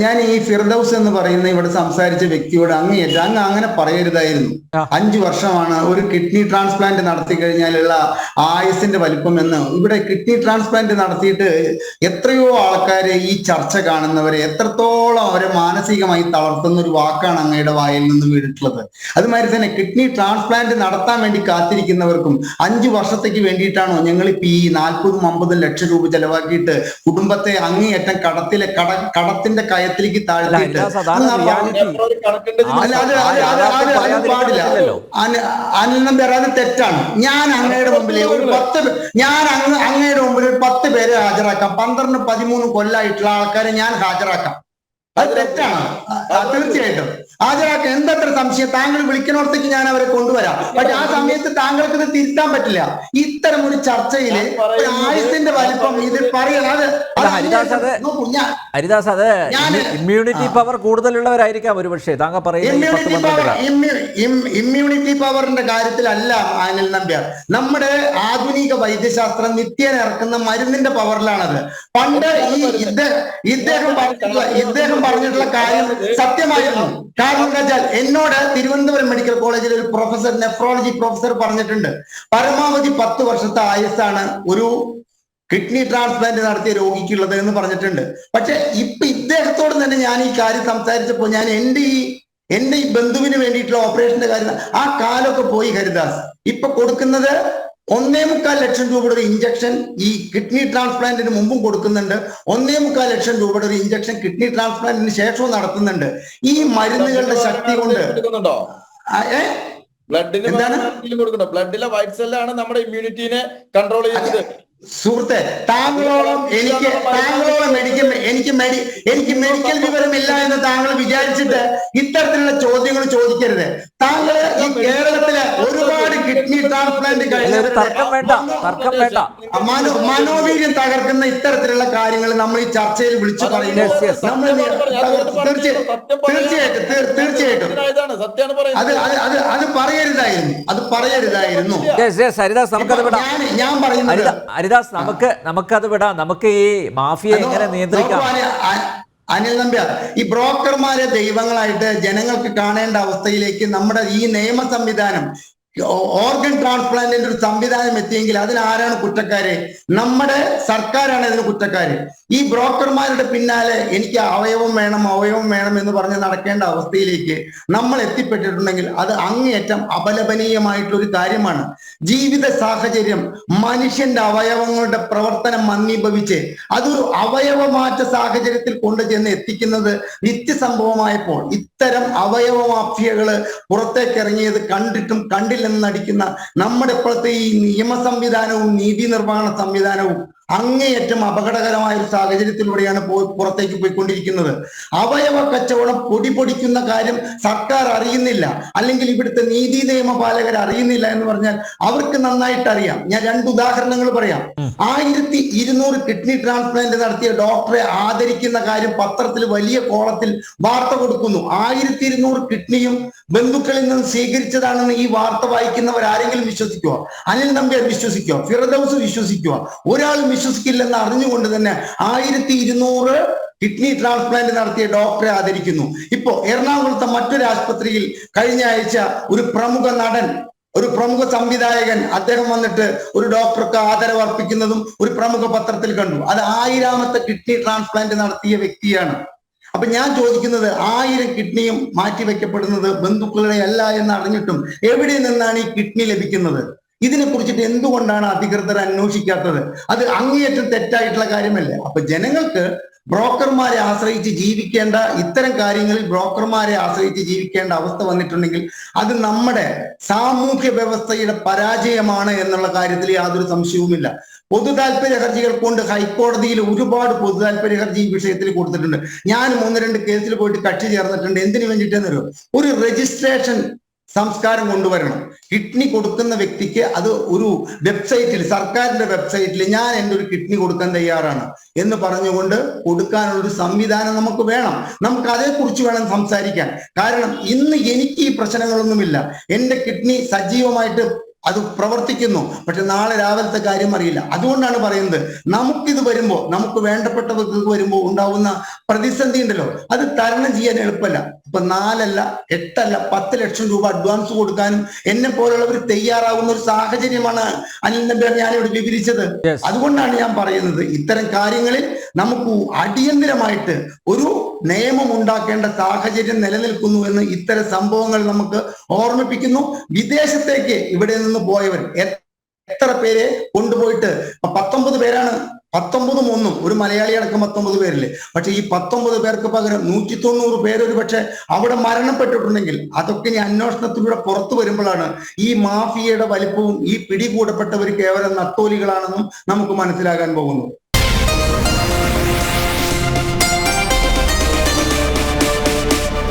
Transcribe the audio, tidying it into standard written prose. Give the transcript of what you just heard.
ഞാൻ ഈ ഫിർദൌസ് എന്ന് പറയുന്ന ഇവിടെ സംസാരിച്ച വ്യക്തിയോട് അങ്ങ് അങ്ങനെ പറയരുതായിരുന്നു. 5 വർഷമാണ് ഒരു കിഡ്നി ട്രാൻസ്പ്ലാന്റ് നടത്തി കഴിഞ്ഞാലുള്ള ആയുസിന്റെ വലിപ്പം എന്ന്. ഇവിടെ കിഡ്നി ട്രാൻസ്പ്ലാന്റ് നടത്തിയിട്ട് എത്രയോ ആൾക്കാരെ ഈ ചർച്ച കാണുന്നവരെ എത്രത്തോളം അവരെ മാനസികമായി തളർത്തുന്ന ഒരു വാക്കാണ് അങ്ങയുടെ വായിൽ നിന്ന് വീണിട്ടുള്ളത്. അതുമാതിരി തന്നെ കിഡ്നി ട്രാൻസ്പ്ലാന്റ് നടത്താൻ വേണ്ടി കാത്തിരിക്കുന്നവർക്കും 5 വർഷത്തേക്ക് വേണ്ടിയിട്ടാണോ ഞങ്ങൾ ഇപ്പൊ ഈ 40-50 ലക്ഷം രൂപ ചെലവാക്കിയിട്ട് കുടുംബത്തെ അങ്ങേയറ്റം കടത്തിന്റെ കയത്തിലേക്ക് താഴ്ത്തിയിട്ട് പാടില്ല. അനിൽ നമ്പ്യാർ, അത് തെറ്റാണ്. ഞാൻ അങ്ങയുടെ മുമ്പിൽ അങ്ങയുടെ മുമ്പിൽ ഒരു 10 പേരെ ഹാജരാക്കാം. 12-13 കൊല്ലായിട്ടുള്ള ആൾക്കാരെ ഞാൻ ഹാജരാക്കാം. അത് തെറ്റാണ്. തീർച്ചയായിട്ടും ഹാജരാക്കാം. എന്തത്ര സംശയം? താങ്കൾ വിളിക്കണോടത്തേക്ക് ഞാൻ അവരെ കൊണ്ടുവരാം. പക്ഷെ ആ സമയത്ത് താങ്കൾക്ക് ഇത് തിരുത്താൻ പറ്റില്ല. ഇത്തരം ഒരു ചർച്ചയില് ആയുസിന്റെ വലിപ്പം ഇത് പറയണം. ഹരിദാസ്, അത് ഇമ്മ്യൂണിറ്റി പവർ കൂടുതലുള്ളവരായിരിക്കാം ഒരുപക്ഷെ താങ്കൾ പറയുന്നത്. ഇമ്മ്യൂണിറ്റി പവറിന്റെ കാര്യത്തിലല്ല അനിൽ നമ്പ്യാർ. നമ്മുടെ ആധുനിക വൈദ്യശാസ്ത്രം നിത്യേന ഇറക്കുന്ന മരുന്നിന്റെ പവറിലാണത്. പണ്ട് ഈ ഇദ്ദേഹം പറഞ്ഞിട്ടുള്ള കാര്യം സത്യമായിരുന്നു. കാരണം എന്താ വെച്ചാൽ എന്നോട് തിരുവനന്തപുരം മെഡിക്കൽ കോളേജിൽ ഒരു പ്രൊഫസർ, നെഫ്രോളജി പ്രൊഫസർ പറഞ്ഞിട്ടുണ്ട്, പരമാവധി 10 വർഷത്തെ ആയുസ്സാണ് ഒരു കിഡ്നി ട്രാൻസ്പ്ലാന്റ് നടത്തിയ രോഗിക്കുള്ളത് എന്ന് പറഞ്ഞിട്ടുണ്ട്. പക്ഷെ ഇപ്പൊ ഇദ്ദേഹത്തോട് തന്നെ ഞാൻ ഈ കാര്യം സംസാരിച്ചപ്പോൾ ഞാൻ എന്റെ ഈ ബന്ധുവിന് വേണ്ടിയിട്ടുള്ള ഓപ്പറേഷന്റെ കാര്യം ആ കാലമൊക്കെ പോയി ഹരിദാസ്. ഇപ്പൊ കൊടുക്കുന്നത് 1.25 ലക്ഷം രൂപയുടെ ഒരു ഇഞ്ചക്ഷൻ ഈ കിഡ്നി ട്രാൻസ്പ്ലാന്റിന് മുമ്പും കൊടുക്കുന്നുണ്ട്. 1.25 ലക്ഷം രൂപയുടെ ഒരു ഇഞ്ചക്ഷൻ കിഡ്നി ട്രാൻസ്പ്ലാന്റിന് ശേഷവും നടത്തുന്നുണ്ട്. ഈ മരുന്നുകളുടെ ശക്തി കൊണ്ട് ബ്ലഡിലെ വൈറ്റ് സെല്ലാണ് നമ്മുടെ ഇമ്മ്യൂണിറ്റിനെ കൺട്രോൾ ചെയ്യുന്നത്. സുഹൃത്തെ, താങ്കളോളം എനിക്ക് മെഡിക്കൽ വിവരമില്ല എന്ന് താങ്കൾ വിചാരിച്ചിട്ട് ഇത്തരത്തിലുള്ള ചോദ്യങ്ങൾ ചോദിക്കരുത്. താങ്കൾ ഈ കേരളത്തിലെ ഒരുപാട് കിഡ്നി ട്രാൻസ്പ്ലാന്റ് മനോവീര്യം തകർക്കുന്ന ഇത്തരത്തിലുള്ള കാര്യങ്ങൾ നമ്മൾ ഈ ചർച്ചയിൽ വിളിച്ചു പറയുന്നത് തീർച്ചയായിട്ടും അത് പറയരുതായിരുന്നു. ഞാൻ പറയുന്നത് ഹരിദാസ്, നമുക്കത് വിടാം. നമുക്ക് ഈ മാഫിയ എങ്ങനെ നിയന്ത്രിക്കാം? അനിൽ നമ്പ്യാർ, ഈ ബ്രോക്കർമാരെ ദൈവങ്ങളായിട്ട് ജനങ്ങൾക്ക് കാണേണ്ട അവസ്ഥയിലേക്ക് നമ്മുടെ ഈ നിയമ സംവിധാനം, ഓർഗൻ ട്രാൻസ്പ്ലാന്റിന്റെ ഒരു സംവിധാനം എത്തിയെങ്കിൽ അതിനാരാണ് കുറ്റക്കാര്? നമ്മുടെ സർക്കാരാണ് അതിന് കുറ്റക്കാര്. ഈ ബ്രോക്കർമാരുടെ പിന്നാലെ എനിക്ക് അവയവം വേണം എന്ന് പറഞ്ഞ് നടക്കേണ്ട അവസ്ഥയിലേക്ക് നമ്മൾ എത്തിപ്പെട്ടിട്ടുണ്ടെങ്കിൽ അത് അങ്ങേയറ്റം അപലപനീയമായിട്ടൊരു കാര്യമാണ്. ജീവിത സാഹചര്യം മനുഷ്യന്റെ അവയവങ്ങളുടെ പ്രവർത്തനം മന്ദീഭവിച്ച് അതൊരു അവയവമാറ്റ സാഹചര്യത്തിൽ കൊണ്ടുചെന്ന് എത്തിക്കുന്നത് നിത്യസംഭവമായപ്പോൾ ഇത്തരം അവയവ മാഫിയകള് പുറത്തേക്ക് ഇറങ്ങിയത് കണ്ടിട്ടും കണ്ടില്ലെന്ന് നടിക്കുന്ന നമ്മുടെ ഇപ്പോഴത്തെ ഈ നിയമ സംവിധാനവും നീതി നിർവഹണ സംവിധാനവും അങ്ങേയറ്റം അപകടകരമായ ഒരു സാഹചര്യത്തിലൂടെയാണ് പുറത്തേക്ക് പോയിക്കൊണ്ടിരിക്കുന്നത്. അവയവ കച്ചവടം പൊടിപൊടിക്കുന്ന കാര്യം സർക്കാർ അറിയുന്നില്ല, അല്ലെങ്കിൽ ഇവിടുത്തെ നീതി നിയമപാലകർ അറിയുന്നില്ല എന്ന് പറഞ്ഞാൽ അവർക്ക് നന്നായിട്ട് അറിയാം. ഞാൻ 2 ഉദാഹരണങ്ങൾ പറയാം. 1200 കിഡ്നി ട്രാൻസ്പ്ലാന്റ് നടത്തിയ ഡോക്ടറെ ആദരിക്കുന്ന കാര്യം പത്രത്തിൽ വലിയ കോളത്തിൽ വാർത്ത കൊടുക്കുന്നു. 1200 കിഡ്നിയും ബന്ധുക്കളിൽ നിന്ന് സ്വീകരിച്ചതാണെന്ന് ഈ വാർത്ത വായിക്കുന്നവർ ആരെങ്കിലും വിശ്വസിക്കുക? അനിൽ നമ്പ്യാർ വിശ്വസിക്കുക? ഫിർദൌസ് വിശ്വസിക്കുക? ഒരാളും വിശ്വസിക്കില്ലെന്ന് അറിഞ്ഞുകൊണ്ട് തന്നെ 1200 കിഡ്നി ട്രാൻസ്പ്ലാന്റ് നടത്തിയ ഡോക്ടറെ ആദരിക്കുന്നു. ഇപ്പോ എറണാകുളത്തെ മറ്റൊരു ആശുപത്രിയിൽ കഴിഞ്ഞ ആഴ്ച ഒരു പ്രമുഖ നടൻ, ഒരു പ്രമുഖ സംവിധായകൻ, അദ്ദേഹം വന്നിട്ട് ഒരു ഡോക്ടർക്ക് ആദരവ് അർപ്പിക്കുന്നതും ഒരു പ്രമുഖ പത്രത്തിൽ കണ്ടു. അത് 1000ാമത്തെ കിഡ്നി ട്രാൻസ്പ്ലാന്റ് നടത്തിയ വ്യക്തിയാണ്. അപ്പൊ ഞാൻ ചോദിക്കുന്നത്, 1000 കിഡ്നിയും മാറ്റിവെക്കപ്പെടുന്നത് ബന്ധുക്കളുടെ അല്ല എന്ന് അറിഞ്ഞിട്ടും എവിടെ നിന്നാണ് ഈ കിഡ്നി ലഭിക്കുന്നത്? ഇതിനെ കുറിച്ചിട്ട് എന്തുകൊണ്ടാണ് അധികൃതർ അന്വേഷിക്കാത്തത്? അത് അങ്ങേയറ്റം തെറ്റായിട്ടുള്ള കാര്യമല്ലേ? അപ്പൊ ജനങ്ങൾക്ക് ബ്രോക്കർമാരെ ആശ്രയിച്ച് ജീവിക്കേണ്ട, ഇത്തരം കാര്യങ്ങളിൽ ബ്രോക്കർമാരെ ആശ്രയിച്ച് ജീവിക്കേണ്ട അവസ്ഥ വന്നിട്ടുണ്ടെങ്കിൽ അത് നമ്മുടെ സാമൂഹ്യ വ്യവസ്ഥയുടെ പരാജയമാണ് എന്നുള്ള കാര്യത്തിൽ യാതൊരു സംശയവുമില്ല. പൊതു താല്പര്യ ഹർജികൾ കൊണ്ട് ഹൈക്കോടതിയിൽ ഒരുപാട് പൊതു താല്പര്യ ഹർജി ഈ വിഷയത്തിൽ കൊടുത്തിട്ടുണ്ട്. ഞാൻ 1-2 കേസിൽ പോയിട്ട് കക്ഷി ചേർന്നിട്ടുണ്ട്. എന്തിനു വേണ്ടിയിട്ടെന്ന് ഒരു രജിസ്ട്രേഷൻ സംസ്കാരം കൊണ്ടുവരണം. കിഡ്നി കൊടുക്കുന്ന വ്യക്തിക്ക് അത് ഒരു വെബ്സൈറ്റിൽ, സർക്കാരിന്റെ വെബ്സൈറ്റിൽ ഞാൻ എൻ്റെ ഒരു കിഡ്നി കൊടുക്കാൻ തയ്യാറാണ് എന്ന് പറഞ്ഞുകൊണ്ട് കൊടുക്കാനുള്ള ഒരു സംവിധാനം നമുക്ക് വേണം. നമുക്ക് അതേക്കുറിച്ച് വേണം സംസാരിക്കാൻ. കാരണം ഇന്ന് എനിക്ക് ഈ പ്രശ്നങ്ങളൊന്നുമില്ല. എൻ്റെ കിഡ്നി സജീവമായിട്ട് അത് പ്രവർത്തിക്കുന്നു. പക്ഷെ നാളെ രാവിലത്തെ കാര്യം അറിയില്ല. അതുകൊണ്ടാണ് പറയുന്നത്, നമുക്കിത് വരുമ്പോ, നമുക്ക് വേണ്ടപ്പെട്ടവർക്ക് വരുമ്പോ ഉണ്ടാവുന്ന പ്രതിസന്ധി ഉണ്ടല്ലോ, അത് തരണം ചെയ്യാൻ എളുപ്പമല്ല. ഇപ്പൊ 4 അല്ല 8 അല്ല 10 ലക്ഷം രൂപ അഡ്വാൻസ് കൊടുക്കാനും എന്നെ പോലുള്ളവർ തയ്യാറാവുന്ന ഒരു സാഹചര്യമാണ് അനിൽ നമ്പ്യാർ ഞാനിവിടെ വിവരിച്ചത്. അതുകൊണ്ടാണ് ഞാൻ പറയുന്നത്, ഇത്തരം കാര്യങ്ങളിൽ നമുക്ക് അടിയന്തരമായിട്ട് ഒരു നിയമം ഉണ്ടാക്കേണ്ട സാഹചര്യം നിലനിൽക്കുന്നു എന്ന് ഇത്തരം സംഭവങ്ങൾ നമുക്ക് ഓർമ്മിപ്പിക്കുന്നു. വിദേശത്തേക്ക് ഇവിടെ നിന്ന് പോയവർ എത്ര പേരെ കൊണ്ടുപോയിട്ട് 19 പേരാണ്, 19 1 ഒരു മലയാളി അടക്കം 19 പേരില്ലേ. പക്ഷെ ഈ 19 പേർക്ക് പകരം 190 പേര് ഒരു പക്ഷെ അവിടെ മരണപ്പെട്ടിട്ടുണ്ടെങ്കിൽ അതൊക്കെ ഇനി അന്വേഷണത്തിലൂടെ പുറത്തു വരുമ്പോഴാണ് ഈ മാഫിയയുടെ വലിപ്പവും ഈ പിടികൂടപ്പെട്ടവർ കേവലം നത്തോലികളാണെന്നും നമുക്ക് മനസ്സിലാകാൻ പോകുന്നു.